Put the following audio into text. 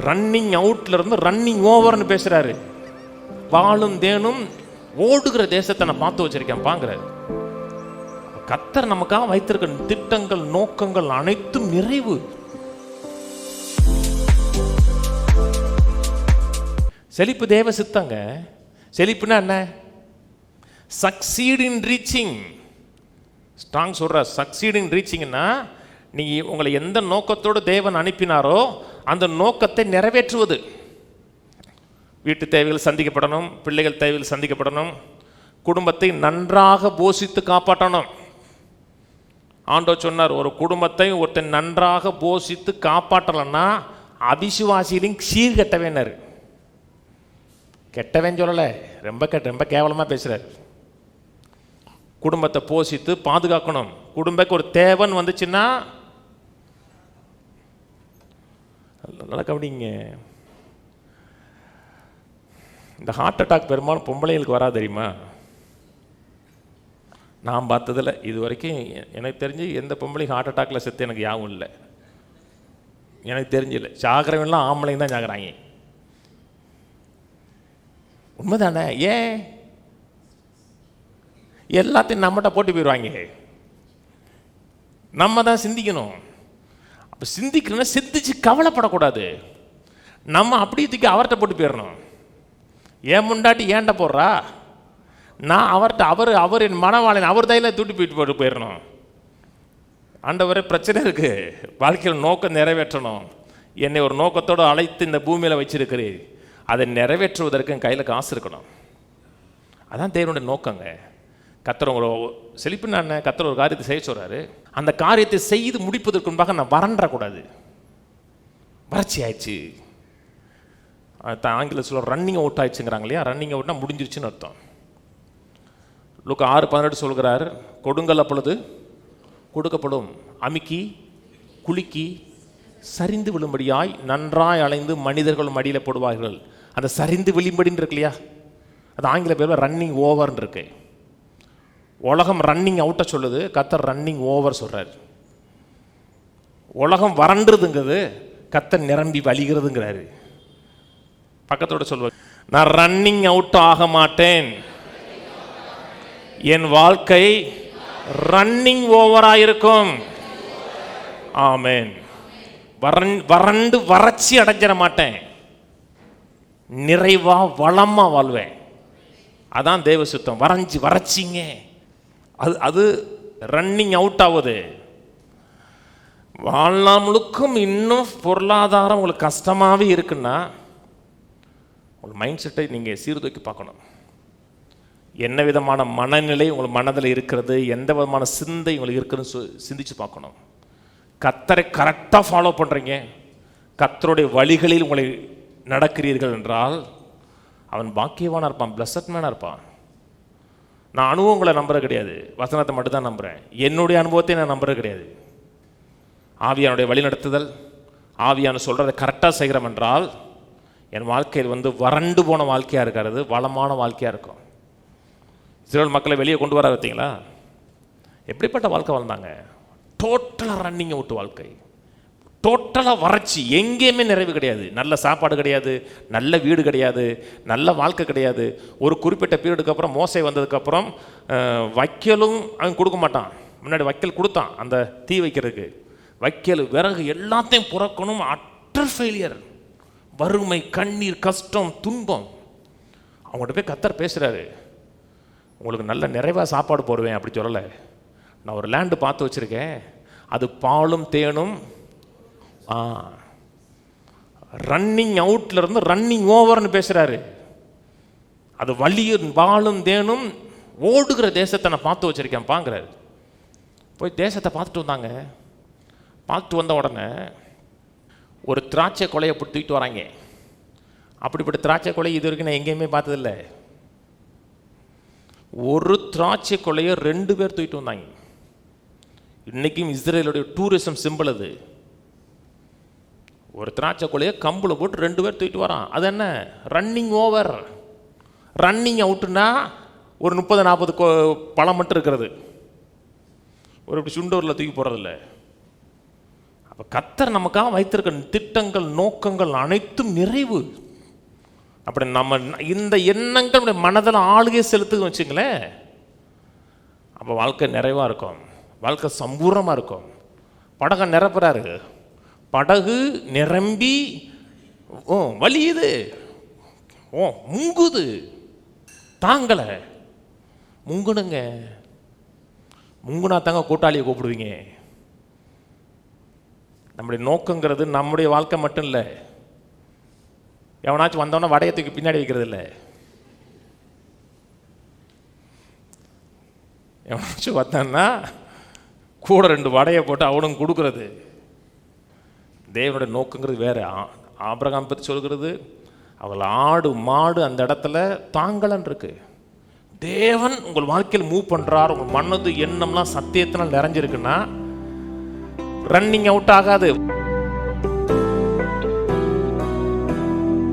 Running அவுட்ல இருந்து running ஓவர்னு பேசுறாரு. வாளும் தேனும் ஓடுகிற தேசத்தை நான் பார்த்து வச்சிருக்கேன் பாங்கிறாரு. கர்த்தர் நமக்காக வைத்திருக்க திட்டங்கள் நோக்கங்கள் அனைத்தும் நிறைவு. செழிப்பு தேவ சித்தங்க. செழிப்புனா என்ன? Succeed in reaching. ஸ்ட்ராங் சொல்ற சக்சீட் இன் ரீச்சிங்னா நீங்கள் உங்களை எந்த நோக்கத்தோடு தேவன் அனுப்பினாரோ அந்த நோக்கத்தை நிறைவேற்றுவது. வீட்டு தேவைகள் சந்திக்கப்படணும், பிள்ளைகள் தேவைகள் சந்திக்கப்படணும், குடும்பத்தை நன்றாக போஷித்து காப்பாற்றணும். ஆண்டவர் சொன்னார், ஒரு குடும்பத்தை ஒருத்தன் நன்றாக போஷித்து காப்பாற்றலன்னா அவிசுவாசியிலும் சீர்கெட்டவேனார். கெட்டவன் சொல்லலை, ரொம்ப கேவலமாக பேசுகிறார். குடும்பத்தை போஷித்து பாதுகாக்கணும். குடும்பக்கு ஒரு தேவன் வந்துச்சுன்னா நல்லா கவனிங்க. இந்த ஹார்ட் அட்டாக் பெரும்பாலும் பொம்பளைகளுக்கு வராது தெரியுமா? நான் பார்த்ததில்ல இது வரைக்கும். எனக்கு தெரிஞ்சு எந்த பொம்பளையும் ஹார்ட் அட்டாக்ல செத்து எனக்கு யாவும் இல்லை. எனக்கு தெரிஞ்சில்லை. சாகிறவெல்லாம் ஆம்பளைங்க தான் சாகிறாங்க. உண்மைதானே? ஏன் எல்லாத்தையும் நம்மகிட்ட போட்டு போயிடுவாங்க? நம்ம தான் சிந்திக்கணும். அப்போ சிந்திக்கணும்னா சிந்திச்சு கவலைப்படக்கூடாது. நம்ம அப்படியே தூக்கி அவர்கிட்ட போட்டு போயிடணும். ஏன் முண்டாட்டி ஏன்ட்ட போடுறா, நான் அவர்கிட்ட அவர் என் மனவாளன் அவர் தையில தூட்டி போட்டு போயிடணும். ஆண்டவரே பிரச்சனை இருக்குது, வாழ்க்கையில் நோக்கம் நிறைவேற்றணும். என்னை ஒரு நோக்கத்தோடு அழைத்து இந்த பூமியில் வச்சிருக்கிறேன், அதை நிறைவேற்றுவதற்கு என் கையில் காசு இருக்கணும். அதான் தேவனுடைய நோக்கங்க. கர்த்தர் ஒரு செழிப்புன்னா என்ன? கர்த்தர் ஒரு காரியத்தை செய்ய சொல்கிறாரு, அந்த காரியத்தை செய்து முடிப்பதற்கு முன்பாக நான் வறண்டக்கூடாது. வறட்சி ஆயிடுச்சு, ஆங்கில சொல்ல ரன்னிங் அவுட் ஆயிடுச்சுங்கிறாங்க இல்லையா? ரன்னிங் அவுட்னா முடிஞ்சிருச்சுன்னு அர்த்தம். லூக்கா 6:18 சொல்கிறார், கொடுங்கள் அப்பொழுது கொடுக்கப்படும், அமுக்கி குலுக்கி சரிந்து விழும்படியாய் நன்றாய் அலைந்து மனிதர்கள் மடியில் போடுவார்கள். அந்த சரிந்து விழும்படின்னு இருக்கு இல்லையா, அது ஆங்கில பேர் ரன்னிங் ஓவர்ன்னு இருக்கு. உலகம் ரன்னிங் அவுட்டை சொல்லுது, கர்த்தர் ரன்னிங் ஓவர் சொல்கிறார். உலகம் வறண்டுதுங்கிறது, கர்த்தர் நிரம்பி வழிகிறதுங்கிறாரு. பக்கத்தோட சொல்வார், நான் ரன்னிங் அவுட் ஆக மாட்டேன், என் வாழ்க்கை ரன்னிங் ஓவராயிருக்கும். ஆமென். வறண்டு வறட்சி அடைஞ்சிட மாட்டேன், நிறைவா வளமா வாழ்வேன். அதான் தேவ சுத்தம். வறட்சிங்க அது ரன்னிங் அவுட் ஆகுது. வாழ்நாள் முழுக்கும் இன்னும் பொருளாதாரம் உங்களுக்கு கஷ்டமாகவே இருக்குன்னா உங்கள் மைண்ட் செட்டை நீங்கள் சீர்தூக்கி பார்க்கணும். என்ன விதமான மனநிலை உங்கள் மனதில் இருக்கிறது, எந்த விதமான சிந்தை உங்களுக்கு இருக்குதுன்னு சிந்திச்சு பார்க்கணும். கர்த்தரை கரெக்டாக ஃபாலோ பண்ணுறீங்க, கர்த்தருடைய வழிகளில் உங்களை நடக்கிறீர்கள் என்றால் அவன் பாக்கியவானாக இருப்பான், பிளஸட் மேனாக இருப்பான். நான் அனுபவங்களை நம்புறது கிடையாது, வசனத்தை மட்டும் தான் நம்புகிறேன். என்னுடைய அனுபவத்தை நான் நம்புறது கிடையாது. ஆவியானுடைய வழி நடத்துதல், ஆவியான சொல்கிறத கரெக்டாக செய்கிறோம் என்றால் என் வாழ்க்கையில் வறண்டு போன வாழ்க்கையாக இருக்கிறது வளமான வாழ்க்கையாக இருக்கும். இஸ்ரவேல் மக்களை வெளியே கொண்டு வர பார்த்தீங்களா? எப்படிப்பட்ட வாழ்க்கை வாழ்ந்தாங்க? டோட்டலாக ரன்னிங் அவுட் வாழ்க்கை, டோட்டலாக வறட்சி, எங்கேயுமே நிறைவு கிடையாது. நல்ல சாப்பாடு கிடையாது, நல்ல வீடு கிடையாது, நல்ல வாழ்க்கை கிடையாது. ஒரு குறிப்பிட்ட பீரியடுக்கு அப்புறம் மோசை வந்ததுக்கப்புறம் வைக்கலும் அவன் கொடுக்க மாட்டான். முன்னாடி வைக்கல் கொடுத்தான் அந்த தீ வைக்கிறதுக்கு, வைக்கல் விறகு எல்லாத்தையும் புறக்கணும். அட்டர் ஃபெயிலியர், வறுமை, கண்ணீர், கஷ்டம், துன்பம். அவங்கள்ட்ட போய் கர்த்தர் பேசுகிறாரு, உங்களுக்கு நல்ல நிறைவாக சாப்பாடு போடுவேன் அப்படி சொல்லலை. நான் ஒரு லேண்டு பார்த்து வச்சுருக்கேன், அது பாலும் தேனும். ரன்னிங் அவுட்ல இருந்து ரன்னிங் ஓவர்னு பேசுகிறாரு. அது வாளும் தேனும் ஓடுகிற தேசத்தை நான் பார்த்து வச்சுருக்கேன் பாங்கிறாரு. போய் தேசத்தை பார்த்துட்டு வந்தாங்க. பார்த்துட்டு வந்த உடனே ஒரு திராட்சை கொலையை தூக்கிட்டு வராங்க. அப்படிப்பட்ட திராட்சை கொலை இது வரைக்கும் நான் எங்கேயுமே பார்த்ததில்லை. ஒரு திராட்சை கொலையை 2 பேர் தூக்கிட்டு வந்தாங்க. இன்றைக்கும் இஸ்ரேலுடைய டூரிசம் சிம்பிள் அது. ஒரு திராட்சை கொலையை கம்பில் போட்டு 2 பேர் தூக்கிட்டு வரான். அது என்ன? Running over. ரன்னிங் அவுட்டுன்னா ஒரு 30-40 பழம் மட்டும் இருக்கிறது. ஒரு இப்படி சுண்டூரில் தூக்கி போகிறதில்ல. அப்போ கர்த்தர் நமக்காக வைத்திருக்க திட்டங்கள், நோக்கங்கள் அனைத்தும் நிறைவு. அப்படி நம்ம இந்த எண்ணங்கள் மனதில் ஆளுகை செலுத்துன்னு வச்சுங்களேன், அப்போ வாழ்க்கை நிறைவாக இருக்கும், வாழ்க்கை சம்பூர்ணமாக இருக்கும். படகை நிரப்புறாரு, படகு நிரம்பி வலியுது, முங்குது, தாங்கலை. முங்குனுங்க, முங்குனா தாங்க கூட்டாளியை கூப்பிடுவீங்க. நம்முடைய நோக்கங்கிறது நம்முடைய வாழ்க்கை மட்டும் இல்லை. எவனாச்சும் வந்தவனா வடையத்துக்கு பின்னாடி வைக்கிறது இல்லை. எவனாச்சும் வந்தான்னா கூட 2 வடையை போட்டு அவனும் கொடுக்கறது. தேவனுடைய நோக்கங்கிறது வேற. ஆபிரகாம் பற்றி சொல்கிறது, அவள் ஆடு மாடு அந்த இடத்துல தாங்கலன்னு இருக்கு. தேவன் உங்கள் வாழ்க்கையில் மூவ் பண்றார், உங்கள் மனது எண்ணம்லாம் சத்தியத்தினால் நிறைஞ்சிருக்குன்னா ரன்னிங் அவுட் ஆகாது.